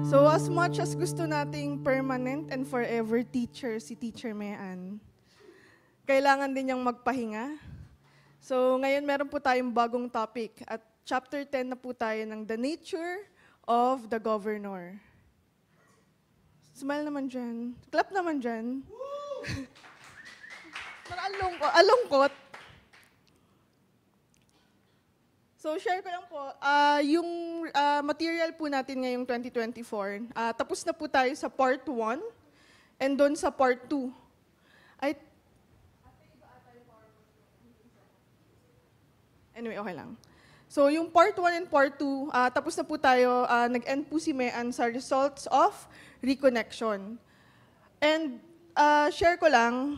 So as much as gusto nating permanent and forever teacher si Teacher Mean, kailangan din niyang magpahinga. So ngayon meron po tayong bagong topic at chapter 10 na po tayo ng The Nature of the Governor. Smile naman dyan. Clap naman dyan. Alungkot. So, share ko lang po, yung material po natin ngayong 2024, tapos na po tayo sa part 1, and doon sa part 2. Anyway, okay lang. So, yung part 1 and part 2, tapos na po tayo, nag-end po si Mean sa results of reconnection. And share ko lang,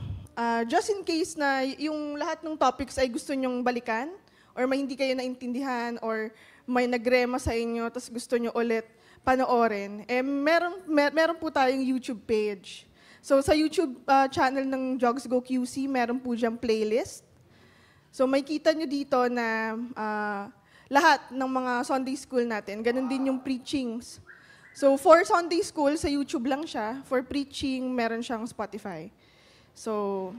just in case na yung lahat ng topics ay gusto nyong balikan, or may hindi kayo naintindihan, or may nagrema sa inyo, tapos gusto nyo ulit panoorin, meron po tayong YouTube page. So sa YouTube channel ng Jogs Go QC, meron po diyang playlist. So may kita nyo dito na lahat ng mga Sunday school natin, ganun din yung preachings. So for Sunday school, sa YouTube lang siya. For preaching, meron siyang Spotify. So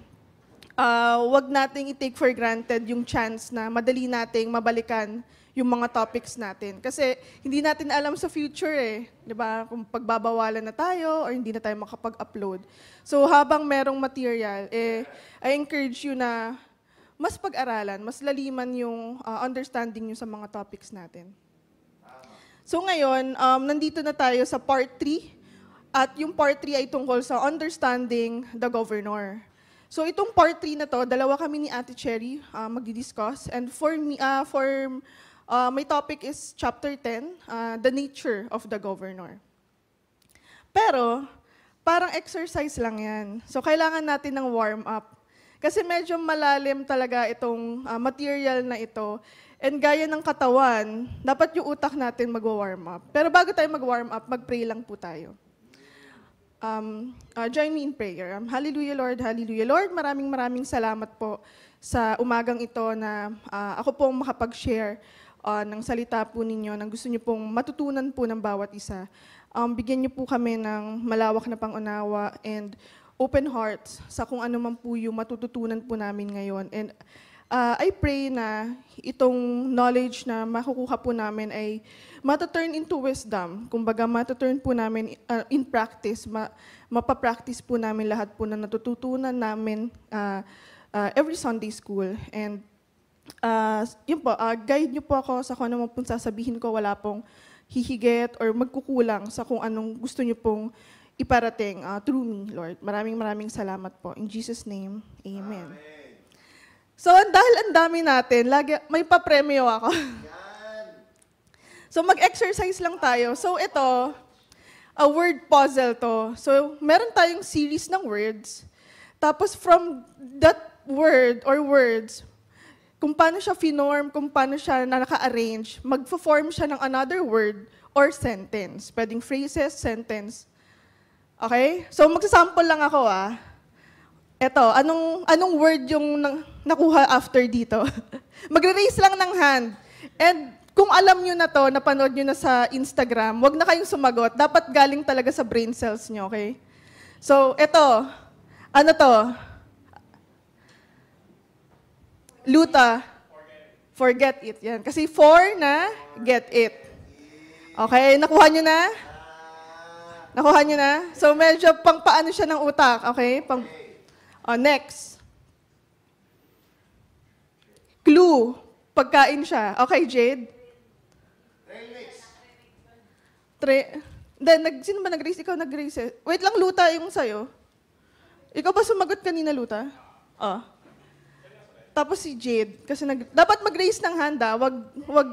wag nating i-take for granted yung chance na madali nating mabalikan yung mga topics natin. Kasi hindi natin alam sa future eh. 'Di ba? Kung pagbabawalan na tayo or hindi na tayo makapag-upload. So habang merong material, I encourage you na mas pag-aralan, mas laliman yung understanding nyo sa mga topics natin. So ngayon, nandito na tayo sa part 3. At yung part 3 ay tungkol sa understanding the governor. So itong part 3 na to, dalawa kami ni Ate Cherry magdi-discuss. And for me, my topic is chapter 10, the nature of the governor. Pero, parang exercise lang yan. So kailangan natin ng warm-up. Kasi medyo malalim talaga itong material na ito. And gaya ng katawan, dapat yung utak natin mag-warm up. Pero bago tayo mag-warm up, mag-pray lang po tayo. Join me in prayer. Hallelujah, Lord. Hallelujah, Lord. Maraming salamat po sa umagang ito na ako pong makapag-share ng salita po ninyo, ng gusto niyo pong matutunan po ng bawat isa. Bigyan niyo po kami ng malawak na pangunawa and open hearts sa kung ano man po yung matututunan po namin ngayon. And I pray na itong knowledge na makukuha po namin ay mataturn into wisdom. Kumbaga, mataturn po namin in practice, mapapractice po namin lahat po na natututunan namin every Sunday school. And yun po, guide niyo po ako sa kung ano pong sasabihin ko, wala pong hihigit or magkukulang sa kung anong gusto niyo pong iparating through me, Lord. Maraming salamat po. In Jesus' name, amen. So, dahil ang dami natin, may papremyo ako. So, mag-exercise lang tayo. So, ito, a word puzzle to. So, meron tayong series ng words. Tapos, from that word or words, kung paano siya finorm, kung paano siya naka-arrange, mag-form siya ng another word or sentence. Pwedeng phrases, sentence. Okay? So, magsasample lang ako Eto, anong word yung nakuha after dito? Magre-raise lang ng hand. And kung alam nyo na to, napanood nyo na sa Instagram, wag na kayong sumagot. Dapat galing talaga sa brain cells nyo, okay? So, eto, ano to? Luta. Forget it. Yan. Kasi for na, get it. Okay, nakuha nyo na? Nakuha nyo na? So, medyo pang paano siya ng utak, okay? Next. Clue. Pagkain siya. Okay, Jade? Sino ba nag-raise? Ikaw nag-raise. Wait lang, Luta yung sa'yo. Ikaw ba sumagot kanina, Luta? Tapos si Jade. Kasi dapat mag-raise ng hand, Wag.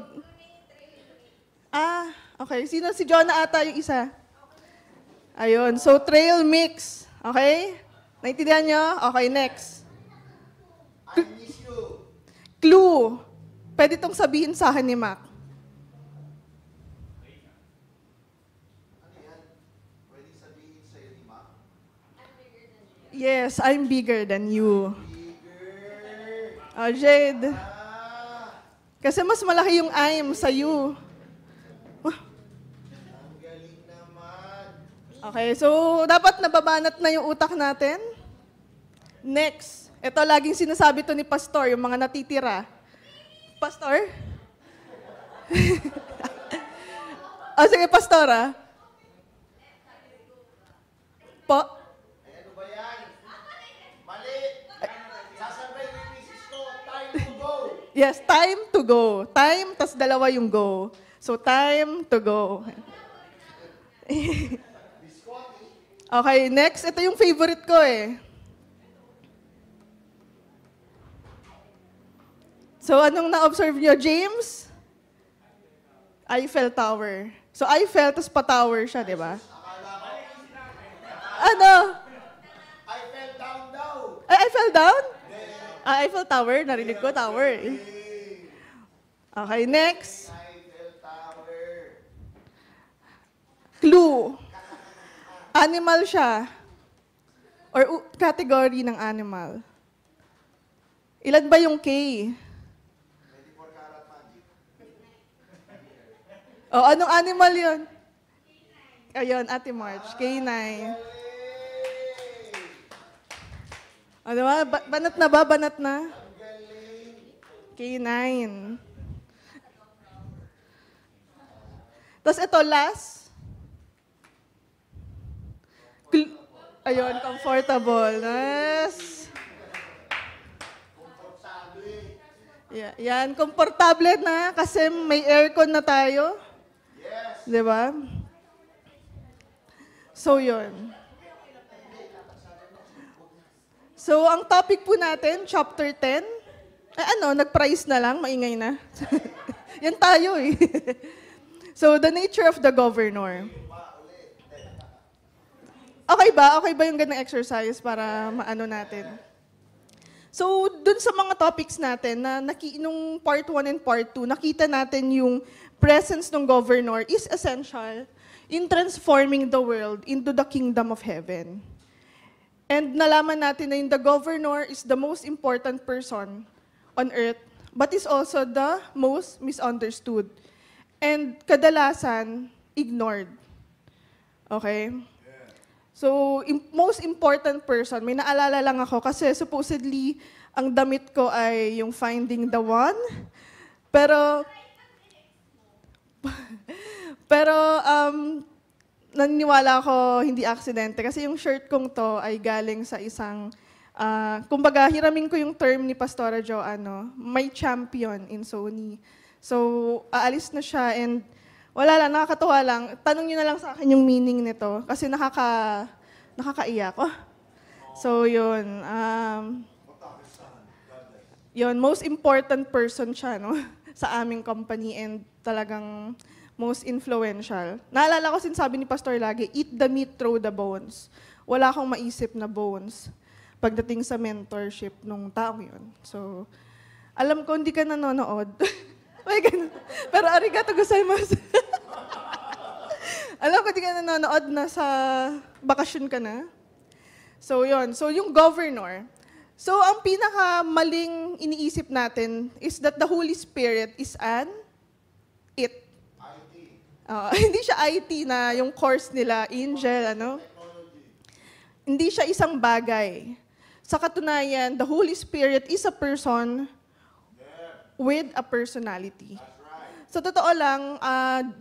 Okay. Sino? Si Jonah ata yung isa. Ayun. So, trail mix. Okay? Naintindihan nyo? Okay, next. I miss you. Clue. Pwede itong sabihin sa akin ni Mac. Ano yan? Pwede sabihin sa'yo ni Mac? Yes, I'm bigger than you. Bigger. Jade. Kasi mas malaki yung I'm sa you. Okay, so dapat nababanat na yung utak natin. Next, ito laging sinasabi to ni Pastor, yung mga natitira. Pastor? Sige, Pastora. Po? Ano ba yan? Mali! Sasabay ni Mrs. to, time to go! Yes, time to go. Time, tas dalawa yung go. So, time to go. Okay, next. Ito yung favorite ko eh. So, anong na-observe nyo, James? Eiffel Tower. So, Eiffel, tas pa-tower siya, di ba? Ano? I fell down daw! Ay, Eiffel down? Eiffel Tower. Narinig ko, tower eh. Okay, next. Eiffel Tower. Clue. Animal siya. Or category ng animal. Ilan ba yung K? 24 karat magic. Anong animal yun? Ayun, Ate March. K9. Ano ba? Banat na ba? Banat na? K9. Tapos ito, last. Ayun, comfortable. Yes. Yeah, yan, komportable na kasi may aircon na tayo. Yes! Di ba? So, yun. So, ang topic po natin, chapter 10. Nag-price na lang, maingay na. Yan tayo eh. So, the nature of the governor. Okay ba? Okay ba yung ganang exercise para maano natin? So, dun sa mga topics natin, nung part 1 and part 2, nakita natin yung presence ng governor is essential in transforming the world into the kingdom of heaven. And nalaman natin na the governor is the most important person on earth, but is also the most misunderstood. And kadalasan, ignored. Okay? So, most important person, may naalala lang ako kasi supposedly, ang damit ko ay yung Finding the One. Pero, naniniwala ako hindi aksidente kasi yung shirt kong to ay galing sa isang, kumbaga, hiramin ko yung term ni Pastora Jo, may champion in Sony. So, aalis na siya and wala lang, nakakatuwa lang. Tanong niyo na lang sa akin yung meaning nito kasi nakakaiyak. So, yun. Yun, most important person siya sa aming company and talagang most influential. Naalala ko sinasabi ni Pastor lagi, eat the meat, throw the bones. Wala akong maisip na bones pagdating sa mentorship nung taong yun. So, alam ko hindi ka nanonood. May ganun. Pero arigato gozaimasu. Alam ko hindi ka nanonood, nasa bakasyon ka na. So, yun. So, yung governor. So, ang pinakamaling iniisip natin is that the Holy Spirit is an it. IT. Hindi siya IT na yung course nila, angel, Hindi siya isang bagay. Sa katunayan, the Holy Spirit is a person with a personality. Sa totoo lang,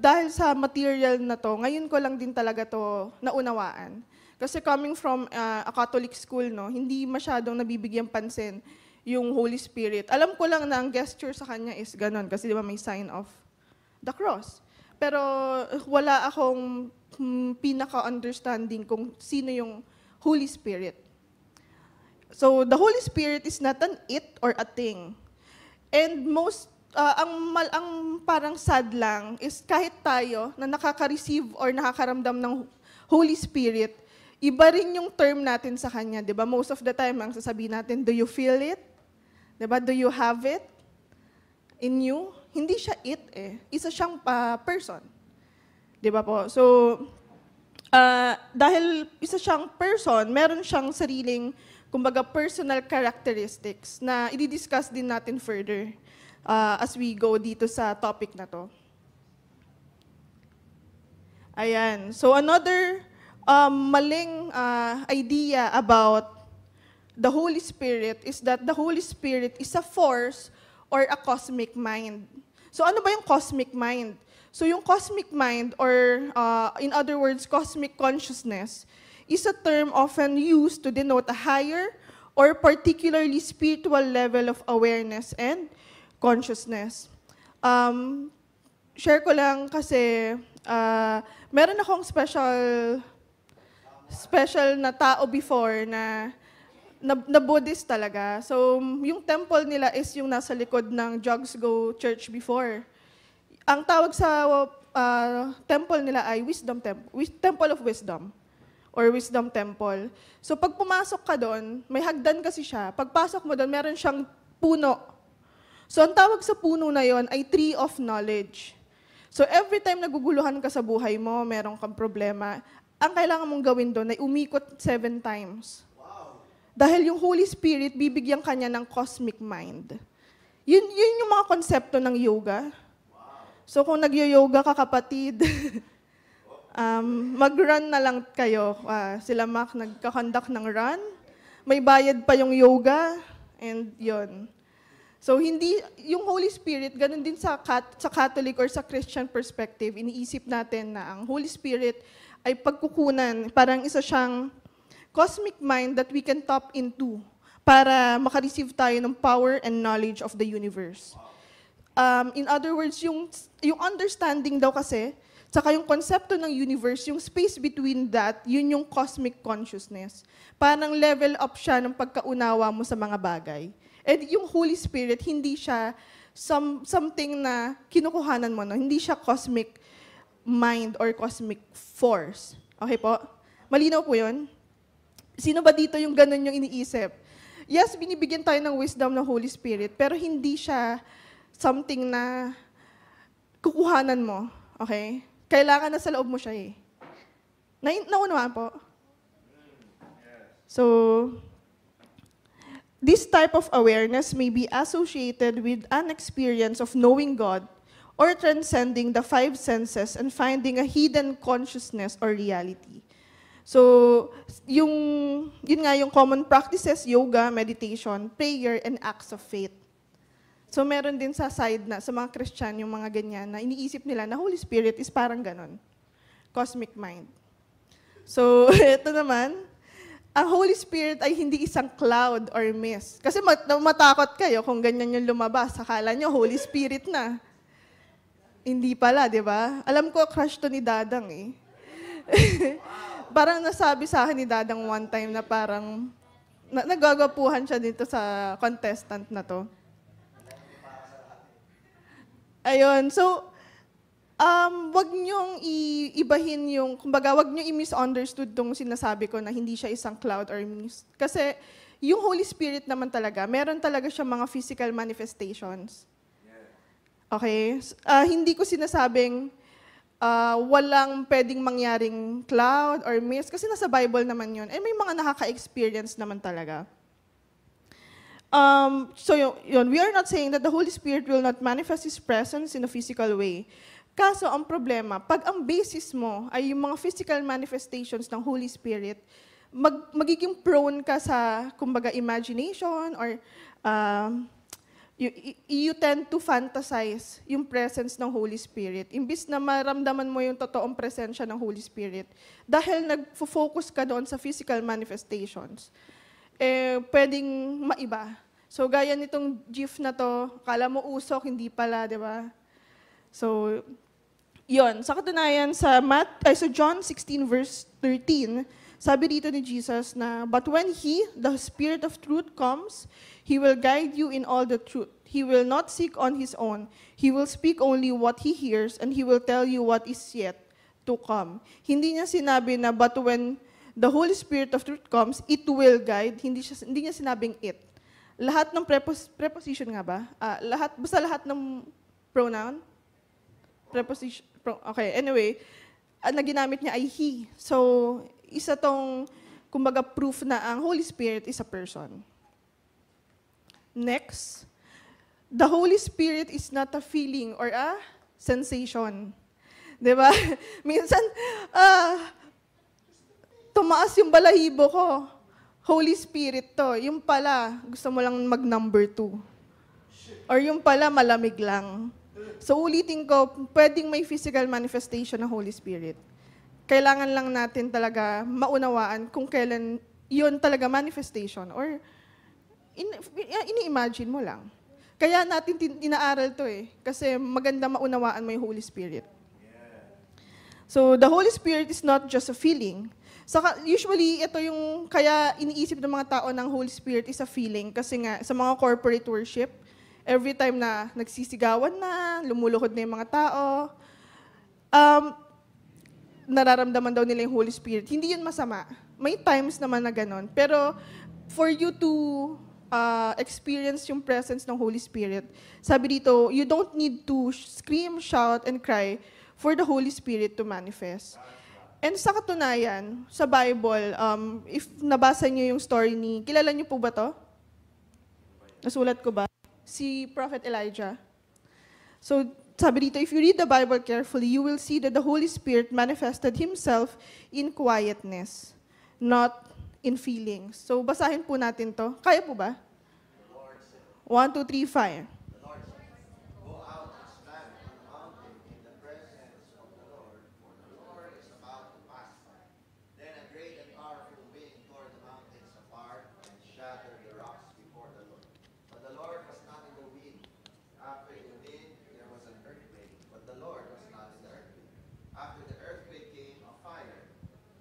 dahil sa material na to, ngayon ko lang din talaga to naunawaan. Kasi coming from a Catholic school, hindi masyadong nabibigyang pansin yung Holy Spirit. Alam ko lang na ang gesture sa kanya is ganon, kasi di ba may sign of the cross. Pero wala akong pinaka-understanding kung sino yung Holy Spirit. So, the Holy Spirit is not an it or a thing. And ang parang sad lang is kahit tayo na nakaka-receive or nakakaramdam ng Holy Spirit, iba rin yung term natin sa Kanya, di ba? Most of the time, ang sasabihin natin, do you feel it? Di ba? Do you have it in you? Hindi siya it eh. Isa siyang person. Di ba po? So, dahil isa siyang person, meron siyang sariling, kumbaga, personal characteristics na i-discuss din natin further. as we go dito sa topic na to. Ayan. So another maling idea about the Holy Spirit is that the Holy Spirit is a force or a cosmic mind. So ano ba yung cosmic mind? So yung cosmic mind, or in other words, cosmic consciousness, is a term often used to denote a higher or particularly spiritual level of awareness and consciousness. Share ko lang kasi meron akong special na tao before na Buddhist talaga. So, yung temple nila is yung nasa likod ng Jogsgo Church before. Ang tawag sa temple nila ay Temple of Wisdom or Wisdom Temple. So, pag pumasok ka doon, may hagdan kasi siya. Pagpasok mo doon, meron siyang puno. So, ang tawag sa puno na yon ay Tree of Knowledge. So, every time naguguluhan ka sa buhay mo, meron kang problema, ang kailangan mong gawin doon ay umikot 7 times. Dahil yung Holy Spirit, bibigyan kanya ng cosmic mind. Yun yung mga konsepto ng yoga. So kung nag-yoga ka, kapatid, mag-run na lang kayo. Sila Mac nagkakandak ng run. May bayad pa yung yoga. And yun. So hindi, yung Holy Spirit, ganun din sa Catholic or sa Christian perspective, iniisip natin na ang Holy Spirit ay pagkukunan, parang isa siyang cosmic mind that we can tap into para makareceive tayo ng power and knowledge of the universe. In other words, yung understanding daw kasi, saka yung konsepto ng universe, yung space between that, yun yung cosmic consciousness. Parang level up siya ng pagkaunawa mo sa mga bagay. And yung Holy Spirit, hindi siya something na kinukuhanan mo, no? Hindi siya cosmic mind or cosmic force. Okay po? Malinaw po yun? Sino ba dito yung ganun yung iniisip? Yes, binibigyan tayo ng wisdom ng Holy Spirit, pero hindi siya something na kukuhanan mo. Okay? Kailangan na sa loob mo siya eh. Naunawaan po? So, this type of awareness may be associated with an experience of knowing God or transcending the 5 senses and finding a hidden consciousness or reality. So, yun nga yung common practices, yoga, meditation, prayer, and acts of faith. So, meron din sa side na, sa mga Christian, yung mga ganyan, na iniisip nila na Holy Spirit is parang ganon. Cosmic mind. So, ito naman, ang Holy Spirit ay hindi isang cloud or mist. Kasi matakot kayo kung ganyan yung lumabas. Akala nyo, Holy Spirit na. Hindi pala, di ba? Alam ko, crush to ni Dadang eh. Parang nasabi sa akin ni Dadang one time na parang nagagapuhan siya dito sa contestant na to. Ayun, so, wag niyong ibahin yung, kumbaga, wag niyong i-misunderstood tong sinasabi ko na hindi siya isang cloud or mist. Kasi yung Holy Spirit naman talaga, meron talaga siya mga physical manifestations. Okay? Hindi ko sinasabing walang pwedeng mangyaring cloud or mist, kasi nasa Bible naman yun. Eh, may mga nakaka-experience naman talaga. So yun, we are not saying that the Holy Spirit will not manifest His presence in a physical way. Kaso ang problema, pag ang basis mo ay yung mga physical manifestations ng Holy Spirit, magiging prone ka sa, kumbaga, imagination or you tend to fantasize yung presence ng Holy Spirit. Imbis na maramdaman mo yung totoong presensya ng Holy Spirit, dahil nag-focus ka doon sa physical manifestations, pwedeng maiba. So, gaya nitong GIF na to, kala mo usok, hindi pala, di ba? So, yun. Sa katunayan, sa John 16 verse 13, sabi dito ni Jesus na, "But when He, the Spirit of truth, comes, He will guide you in all the truth. He will not seek on His own. He will speak only what He hears, and He will tell you what is yet to come." Hindi niya sinabi na, but when the Holy Spirit of truth comes, it will guide. Hindi niya sinabing it. Lahat ng preposition nga ba? Basta lahat ng pronoun? Preposition. Okay, anyway, na ginamit niya ay He. So, isa tong, kumbaga, proof na ang Holy Spirit is a person. Next, the Holy Spirit is not a feeling or a sensation. Di ba? Minsan, tumaas yung balahibo ko. Holy Spirit to. Yung pala, gusto mo lang mag-number 2. Or yung pala, malamig lang. So ulitin ko, pwedeng may physical manifestation ng Holy Spirit. Kailangan lang natin talaga maunawaan kung kailan yun talaga manifestation or ini-imagine mo lang. Kaya natin inaaral to kasi maganda maunawaan mo yung Holy Spirit. So the Holy Spirit is not just a feeling. Saka usually ito yung kaya iniisip ng mga tao ng Holy Spirit is a feeling kasi nga sa mga corporate worship, every time na nagsisigawan na, lumuluhod na yung mga tao, nararamdaman daw nila yung Holy Spirit. Hindi yun masama. May times naman na ganun. Pero for you to experience yung presence ng Holy Spirit, sabi dito, you don't need to scream, shout, and cry for the Holy Spirit to manifest. And sa katunayan, sa Bible, if nabasa niyo yung story ni, kilala niyo po ba to? Nasulat ko ba? Si Prophet Elijah. So, sabi dito, if you read the Bible carefully, you will see that the Holy Spirit manifested Himself in quietness, not in feelings. So, basahin po natin to. Kaya po ba? 1, 2, 3, 5. Go out and stand on the mountain in the presence of the Lord, for the Lord is about to pass by. Then a great and powerful wind tore the mountains apart and shattered the rocks before the Lord. But the Lord was not in the wind. After the wind, there was an earthquake, but the Lord was not in the earthquake. After the earthquake came a fire,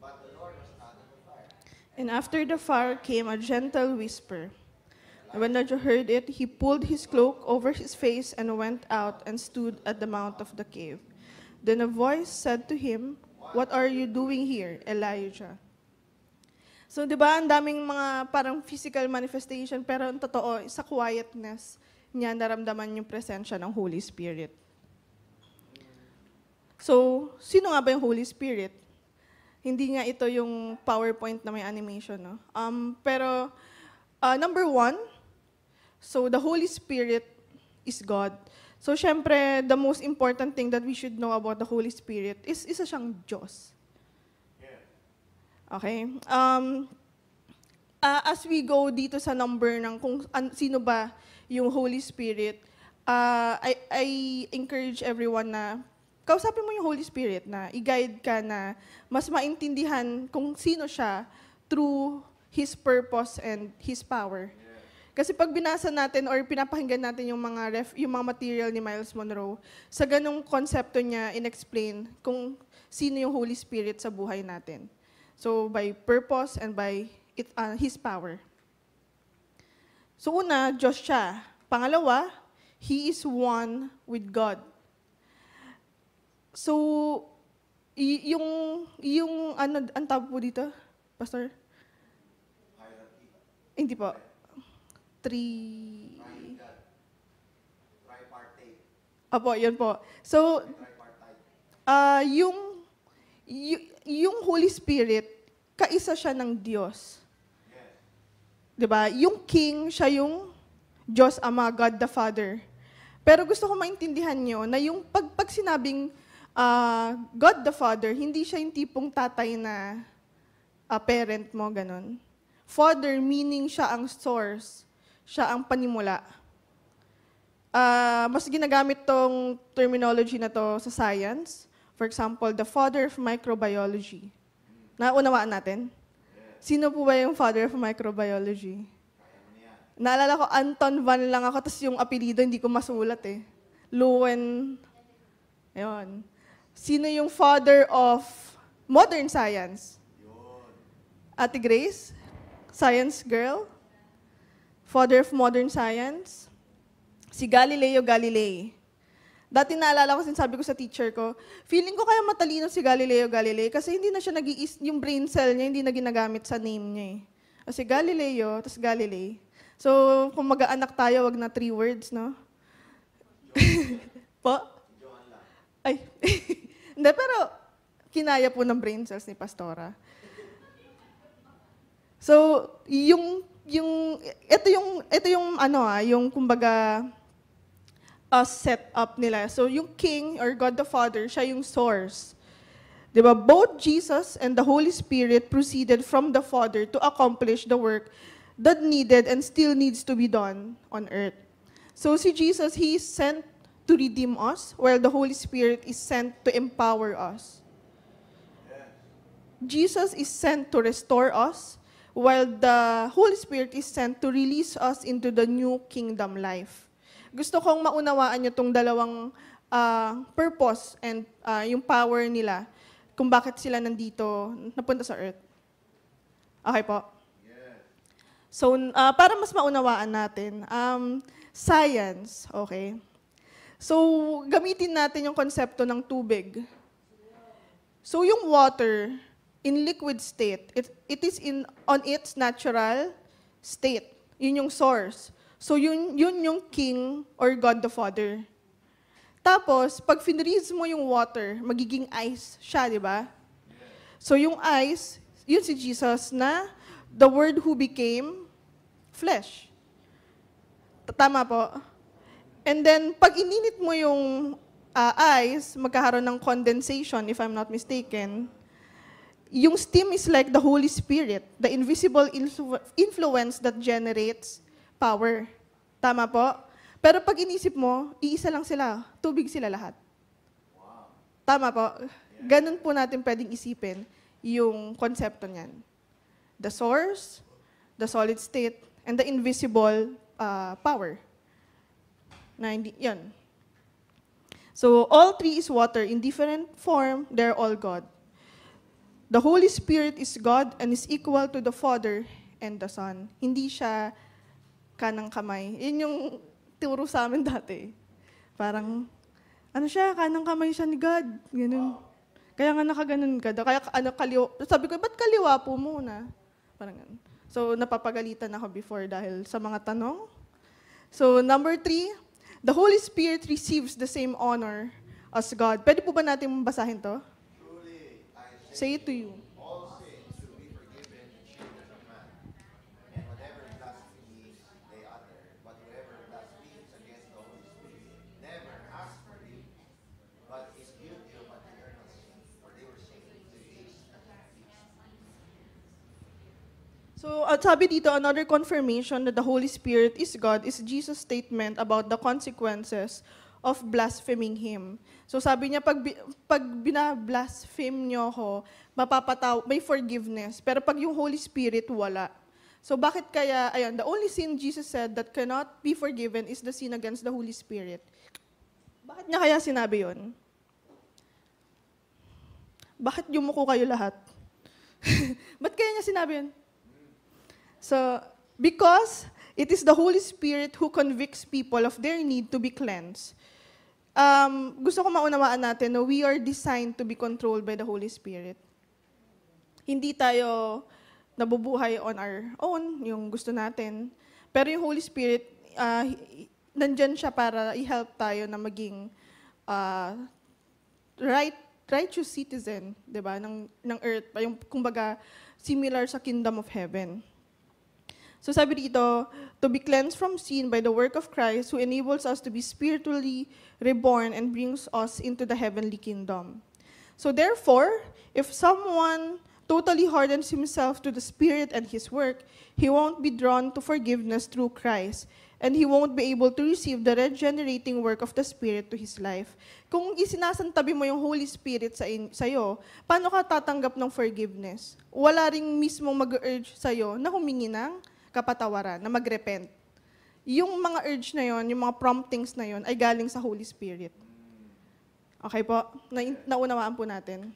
but the Lord was not in the fire. And after the fire came a gentle whisper. And when Elijah heard it, he pulled his cloak over his face and went out and stood at the mouth of the cave. Then a voice said to him, "What are you doing here, Elijah?" So, di ba, ang daming mga parang physical manifestation, pero ang totoo, sa quietness niya naramdaman yung presensya ng Holy Spirit. So, sino nga ba yung Holy Spirit? Hindi nga ito yung PowerPoint na may animation, no? Pero, number 1, so the Holy Spirit is God. So, syempre, the most important thing that we should know about the Holy Spirit is isa siyang Diyos. Okay? As we go dito sa number ng kung sino ba yung Holy Spirit, I encourage everyone na kausapin mo yung Holy Spirit na i-guide ka na mas maintindihan kung sino siya through His purpose and His power. Kasi pag binasa natin or pinapakinggan natin yung mga material ni Miles Monroe, sa ganong konsepto niya in-explain kung sino yung Holy Spirit sa buhay natin. So by purpose and by His power. So una, Diyos siya. Pangalawa, He is one with God. So, yung ang tawag po dito, Pastor? Hierarchy. Hindi po. Tripartite. Opo, yun po. So, yung Holy Spirit, kaisa siya ng Diyos. Diba? Yung King, siya yung Diyos Ama, God the Father. Pero gusto ko maintindihan nyo na yung pag sinabing God the Father, hindi siya yung tipong tatay na parent mo, ganun. Father meaning siya ang source, siya ang panimula. Mas ginagamit tong terminology na to sa science. For example, the father of microbiology. Naunawaan natin? Sino po ba yung father of microbiology? Naalala ko, Anton Van lang ako, tapos yung apelido hindi ko masulat eh. Lewin, ayun. Sino yung father of modern science? Ate Grace? Science girl? Father of modern science? Si Galileo Galilei. Dati naalala ko, sinasabi ko sa teacher ko, feeling ko kaya matalino si Galileo Galilei kasi hindi na siya yung brain cell niya, hindi na ginagamit sa name niya eh. Kasi Galileo, tapos Galilei. So, kung mag-aanak tayo, wag na 3 words, no? Po? Ay. Hindi, pero kinaya po ng brain cells ni Pastora. So, ito yung kumbaga, setup nila. So yung king or God the Father, siya yung source. Diba? Both Jesus and the Holy Spirit proceeded from the Father to accomplish the work that needed and still needs to be done on earth. So si Jesus, He is sent to redeem us, while the Holy Spirit is sent to empower us. Jesus is sent to restore us, while the Holy Spirit is sent to release us into the new kingdom life. Gusto kong maunawaan nyo itong dalawang purpose and yung power nila kung bakit sila nandito, napunta sa earth. Okay po? So, para mas maunawaan natin, science, okay? So, gamitin natin yung konsepto ng tubig. So, yung water, in liquid state, it is on its natural state. Yun yung source. So, yun yung King or God the Father. Tapos, pag finreeze mo yung water, magiging ice siya, di ba? So, yung ice, yun si Jesus na the Word who became flesh. Tama po? And then, pag ininit mo yung ice, magkakaroon ng condensation, if I'm not mistaken. Yung steam is like the Holy Spirit, the invisible influence that generates power. Tama po? Pero pag inisip mo, iisa lang sila. Tubig sila lahat. Tama po? Ganun po natin pwedeng isipin yung konsepto niyan. The source, the solid state, and the invisible power. Yan. So, all three is water. In different form, they're all God. The Holy Spirit is God and is equal to the Father and the Son. Hindi siya kanang kamay. Yun yung turo sa amin dati. Parang, kanang kamay siya ni God. Ganun. Kaya nga nakaganon ka. Kaya kaliwa. Sabi ko, ba't kaliwa po muna? Parang ganun. So, napapagalitan ako before dahil sa mga tanong. So, number 3, the Holy Spirit receives the same honor as God. Pwede po ba natin basahin to? Truly, I Say it to you. all sins will be forgiven in children of man, and whatever blasphemies they utter, but whoever blasphemes against the Holy Spirit never asks forgiveness, but is guilty of an eternal sin, for they were saved to age and So, at sabi dito, another confirmation that the Holy Spirit is God is Jesus' statement about the consequences of blaspheming Him. So, sabi niya, pag binablaspheme niyo ako, may forgiveness. Pero pag yung Holy Spirit, wala. So, bakit kaya, the only sin Jesus said that cannot be forgiven is the sin against the Holy Spirit. Bakit niya kaya sinabi yun? Bakit yumuko kayo lahat? Ba't kaya niya sinabi yun? So, because it is the Holy Spirit who convicts people of their need to be cleansed. Gusto ko maunawaan natin na we are designed to be controlled by the Holy Spirit. Hindi tayo nabubuhay on our own, yung gusto natin. Pero yung Holy Spirit, nandyan siya para i-help tayo na maging righteous citizen, 'di ba, ng earth, yung kumbaga similar sa kingdom of heaven. So sabi dito, to be cleansed from sin by the work of Christ who enables us to be spiritually reborn and brings us into the heavenly kingdom. So therefore, if someone totally hardens himself to the Spirit and His work, he won't be drawn to forgiveness through Christ, and he won't be able to receive the regenerating work of the Spirit to his life. Kung isinasantabi mo yung Holy Spirit sa'yo, paano ka tatanggap ng forgiveness? Wala ring mismong mag-urge sa'yo na humingi ng kapatawaran, na mag-repent. Yung mga urge na yon, yung mga promptings na yon, ay galing sa Holy Spirit. Okay po? Naunawaan po natin.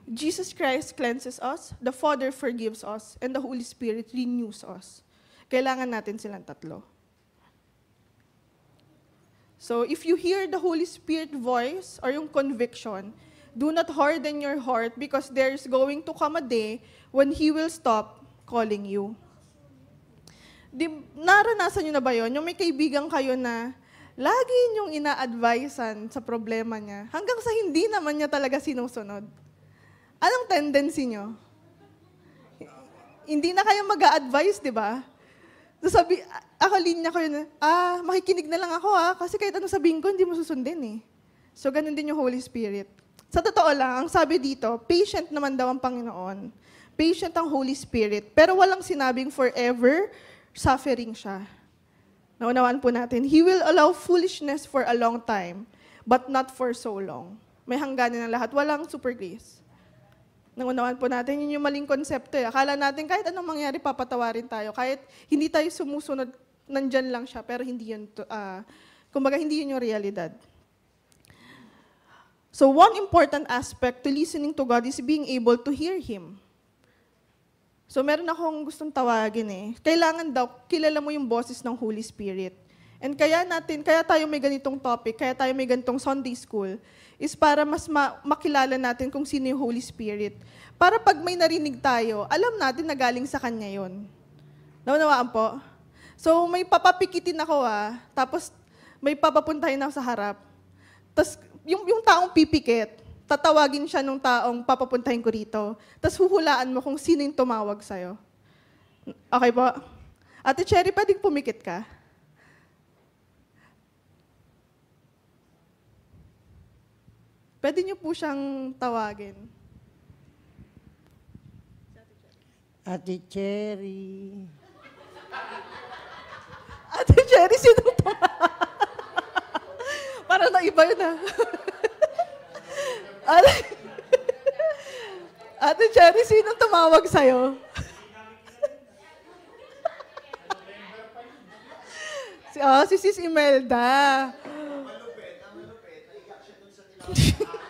Jesus Christ cleanses us, the Father forgives us, and the Holy Spirit renews us. Kailangan natin silang tatlo. So, if you hear the Holy Spirit voice or yung conviction, do not harden your heart because there's going to come a day when He will stop calling you. Naranasan nyo na ba yun? Yung may kaibigan kayo na lagi nyong ina-advisean sa problema niya, hanggang sa hindi naman niya talaga sinusunod. Anong tendency nyo? Hindi na kayo mag-a-advise, di ba? Ako linya ko yun, makikinig na lang ako kasi kahit ano sabihin ko, hindi mo susundin eh. So, ganun din yung Holy Spirit. Sa totoo lang, ang sabi dito, patient naman daw ang Panginoon. Patient ang Holy Spirit. Pero walang sinabing forever, suffering siya. Naunawaan po natin, He will allow foolishness for a long time, but not for so long. May hangganan ng lahat. Walang super grace. Naunawaan po natin, yun yung maling konsepto. Akala natin kahit anong mangyari, papatawarin tayo. Kahit hindi tayo sumusunod, nandyan lang siya, pero hindi yun, kumbaga hindi yun yung realidad. So one important aspect to listening to God is being able to hear Him. So meron akong gustong tawagin Kailangan daw, kilala mo yung boses ng Holy Spirit. And kaya tayo may ganitong topic, kaya tayo may ganitong Sunday school, is para mas makilala natin kung sino yung Holy Spirit. Para pag may narinig tayo, alam natin na galing sa Kanya yon. Naunawaan po? So may papapikitin ako tapos may papapuntahin ako sa harap. Tapos yung taong pipikit, tatawagin siya nung taong papapuntahin ko rito. Tapos huhulaan mo kung sino yung tumawag sa'yo. Okay po? Ate Cherry, pwedeng pumikit ka? Pwede niyo po siyang tawagin. Ate Cherry. Ate Cherry, sinong tumawag? Parang naiba yun Ate Cherry, sinong tumawag sa'yo? Si Sis Imelda. Naiyak siya dun sa tinawag.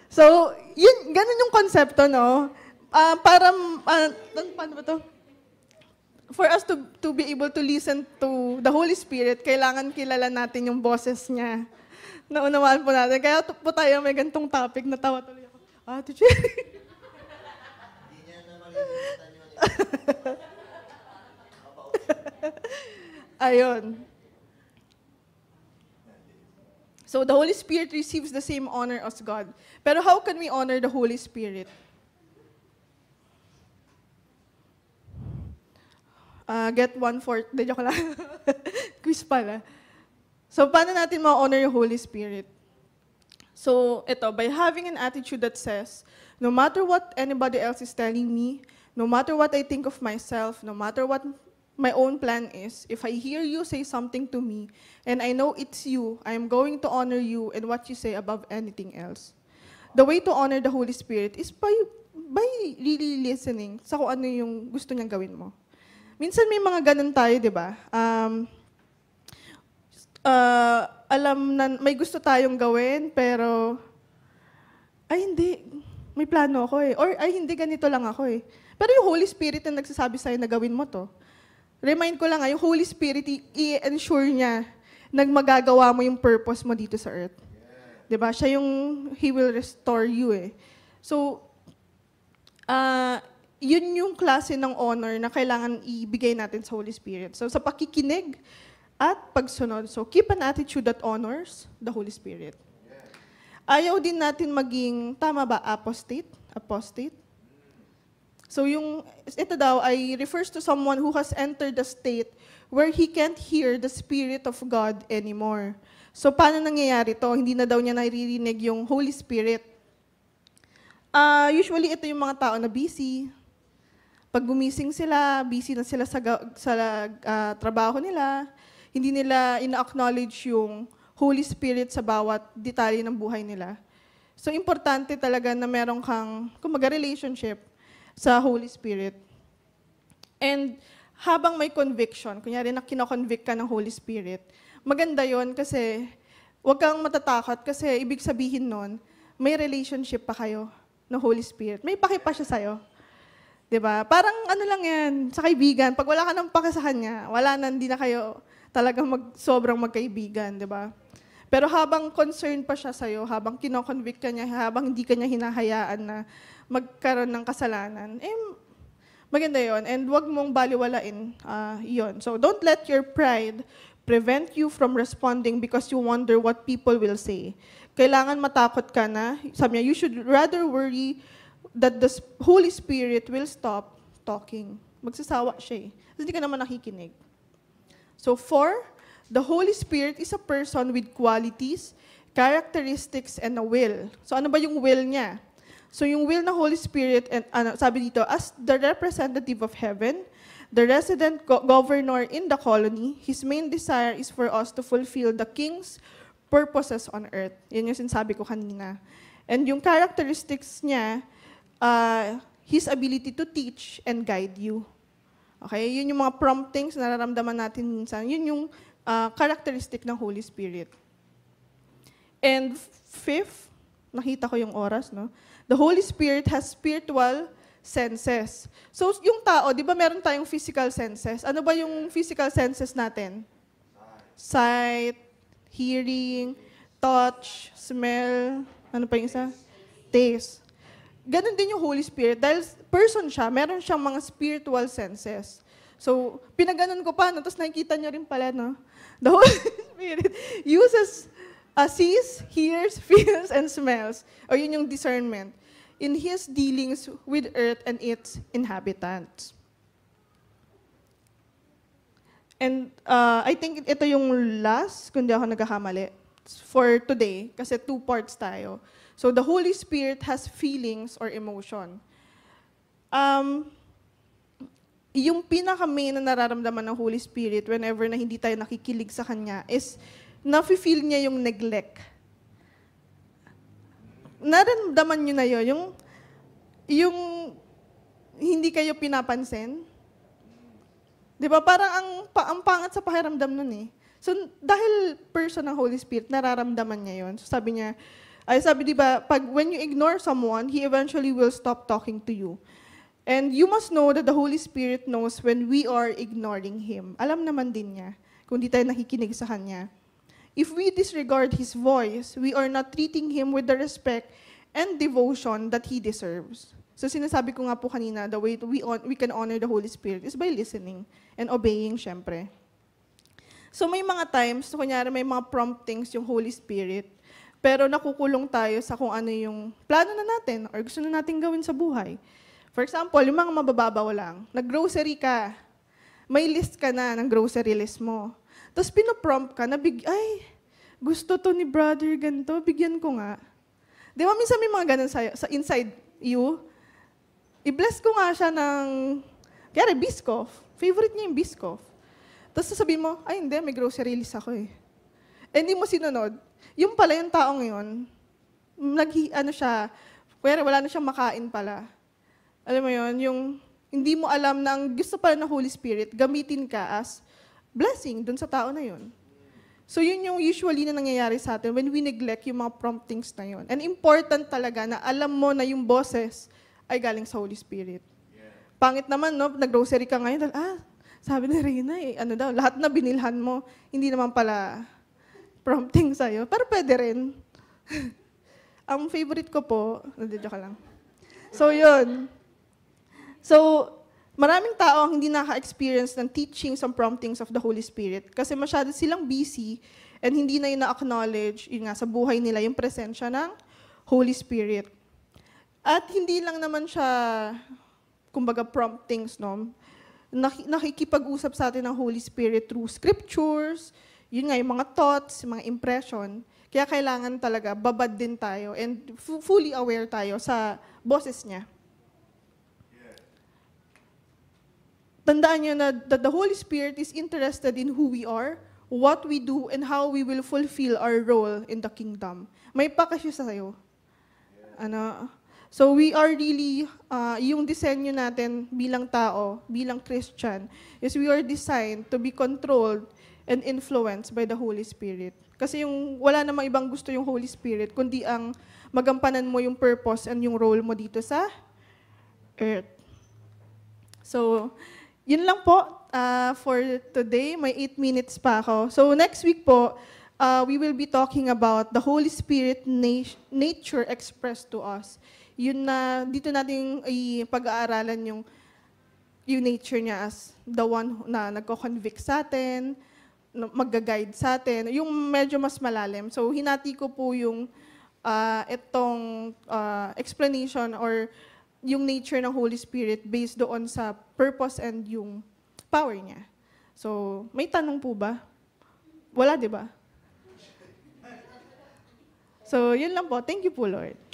So, ganun yung konsepto, no? Paano ba to? For us to be able to listen to the Holy Spirit, kailangan kilala natin yung boses niya. Naunawaan po natin. Kaya po tayo may gantong topic, natawa tuloy ako. Ate Cherry. Hindi niya na malilimutan yun. Ayun. So the Holy Spirit receives the same honor as God. Pero how can we honor the Holy Spirit? Get 1/4. Di joke lang. Quiz pala. So paano natin ma-honor yung Holy Spirit? So ito, by having an attitude that says, no matter what anybody else is telling me, no matter what I think of myself, no matter what my own plan is, if I hear you say something to me, and I know it's you, I am going to honor you and what you say above anything else. The way to honor the Holy Spirit is by really listening sa kung ano yung gusto niyang gawin mo. Minsan may mga ganun tayo, di ba? Alam na may gusto tayong gawin, pero, ay hindi, may plano ako Or, ay hindi, ganito lang ako Pero yung Holy Spirit na nagsasabi sa'yo na gawin mo to. Remind ko lang yung Holy Spirit, i-ensure niya na magagawa mo yung purpose mo dito sa earth. Diba? Siya yung, He will restore you So, yun yung klase ng honor na kailangan ibigay natin sa Holy Spirit. So, sa pakikinig at pagsunod. So, keep an attitude that honors the Holy Spirit. Ayaw din natin maging, tama ba, apostate? So ito daw ay refers to someone who has entered the state where he can't hear the Spirit of God anymore. So paano nangyayari to? Hindi na daw niya naririnig yung Holy Spirit. Usually ito yung mga tao na busy. Pag gumising sila, busy na sila sa trabaho nila. Hindi nila ina-acknowledge yung Holy Spirit sa bawat detalye ng buhay nila. So importante talaga na meron kang, kumbaga, relationship sa Holy Spirit. And habang may conviction, kunyari na kino-convict ka ng Holy Spirit, maganda yon kasi huwag kang matatakot kasi ibig sabihin nun, may relationship pa kayo ng Holy Spirit. May paki pa siya sa'yo. Diba? Parang ano lang yan, sa kaibigan. Pag wala ka ng paki sa kanya, wala na, hindi na kayo talagang sobrang magkaibigan. Diba? Pero habang concerned pa siya sa'yo, habang kino-convict ka niya, habang hindi ka niya hinahayaan na magkaroon ng kasalanan, maganda yon. And wag mong baliwalain yon. So don't let your pride prevent you from responding because you wonder what people will say. Kailangan matakot ka na. Sabi niya, you should rather worry that the Holy Spirit will stop talking. Magsasawa siya eh. Kasi hindi ka naman nakikinig. So 4, the Holy Spirit is a person with qualities, characteristics, and a will. So ano ba yung will niya? So yung will ng Holy Spirit, and sabi dito, as the representative of heaven, the resident governor in the colony, his main desire is for us to fulfill the king's purposes on earth. Yan yung sinasabi ko kanina. And yung characteristics niya, his ability to teach and guide you. Okay? Yun yung mga promptings na nararamdaman natin minsan. Yun yung characteristic ng Holy Spirit. And 5th, nakita ko yung oras, no? The Holy Spirit has spiritual senses. So, yung tao, di ba meron tayong physical senses? Ano ba yung physical senses natin? Sight, hearing, touch, smell, ano pa yung isa? Taste. Ganon din yung Holy Spirit. Dahil person siya, meron siyang mga spiritual senses. So, pinaganon ko pa, no? Tapos nakikita niyo rin pala, no? The Holy Spirit sees, hears, feels, and smells. O yun yung discernment in His dealings with earth and its inhabitants. And I think ito yung last, kung di ako nagkakamali, for today, kasi 2 parts tayo. So the Holy Spirit has feelings or emotion. Yung pinaka-main na nararamdaman ng Holy Spirit whenever na hindi tayo nakikilig sa Kanya is nafe-feel niya yung neglect. Nararamdaman niyo na yun, yung hindi kayo pinapansin. Di ba? Parang ang pangat sa pakiramdam nun eh. So, dahil person ng Holy Spirit, nararamdaman niya yun. So, sabi di ba, when you ignore someone, He eventually will stop talking to you. And you must know that the Holy Spirit knows when we are ignoring Him. Alam naman din niya kung di tayo nakikinig sa Kanya. If we disregard His voice, we are not treating Him with the respect and devotion that He deserves. So sinasabi ko nga po kanina, the way we can honor the Holy Spirit is by listening and obeying, syempre. So may mga times, kunyari may mga promptings yung Holy Spirit, pero nakukulong tayo sa kung ano yung plano na natin or gusto na natin gawin sa buhay. For example, yung mga mabababaw lang, nag-grocery ka, may list ka na ng grocery list mo. Tapos pinoprompt ka na, ay, gusto to ni brother ganito, bigyan ko nga. Di ba minsan may mga ganun sa inside you? I-bless ko nga siya ng, kaya Biscoff. Favorite niya yung Biscoff. Tapos sasabihin mo, ay hindi, may grocery list ako eh. Hindi mo sinunod. Yung pala yung taong yun, kaya wala na siyang makain pala. Alam mo yun, yung hindi mo alam na ang gusto pala ng Holy Spirit, gamitin ka as blessing dun sa tao na yun. So yun yung usually na nangyayari sa atin when we neglect yung mga promptings na yun. And important talaga na alam mo na yung boses ay galing sa Holy Spirit. Yeah. Pangit naman, no? Nag-grocery ka ngayon, sabi ni Reyna, lahat na binilhan mo, hindi naman pala prompting sa'yo. Pero pwede rin. Ang favorite ko po, joke lang. So yun. So, maraming tao ang hindi naka-experience ng teachings and promptings of the Holy Spirit kasi masyado silang busy and hindi na yun na-acknowledge yun nga, sa buhay nila yung presensya ng Holy Spirit. At hindi lang naman siya, kumbaga, promptings, no? Nakikipag-usap sa atin ng Holy Spirit through scriptures, yun nga, yung mga thoughts, yung mga impression. Kaya kailangan talaga, babad din tayo and fully aware tayo sa boses niya. Tandaan nyo na that the Holy Spirit is interested in who we are, what we do, and how we will fulfill our role in the kingdom. May pakasya sa sayo. So we are really, yung disenyo natin bilang tao, bilang Christian, is we are designed to be controlled and influenced by the Holy Spirit. Kasi yung wala namang ibang gusto yung Holy Spirit, kundi ang magampanan mo yung purpose and yung role mo dito sa earth. So, yun lang po for today. May 8 minutes pa ako. So next week po, we will be talking about the Holy Spirit nature expressed to us. Yun na, dito natin pag-aaralan yung nature niya as the one na nagko-convict sa atin, mag-guide sa atin, yung medyo mas malalim. So hinati ko po yung itong explanation or yung nature ng Holy Spirit based doon sa purpose and yung power niya. So, may tanong po ba? Wala, di ba? So, yun lang po. Thank you po, Lord.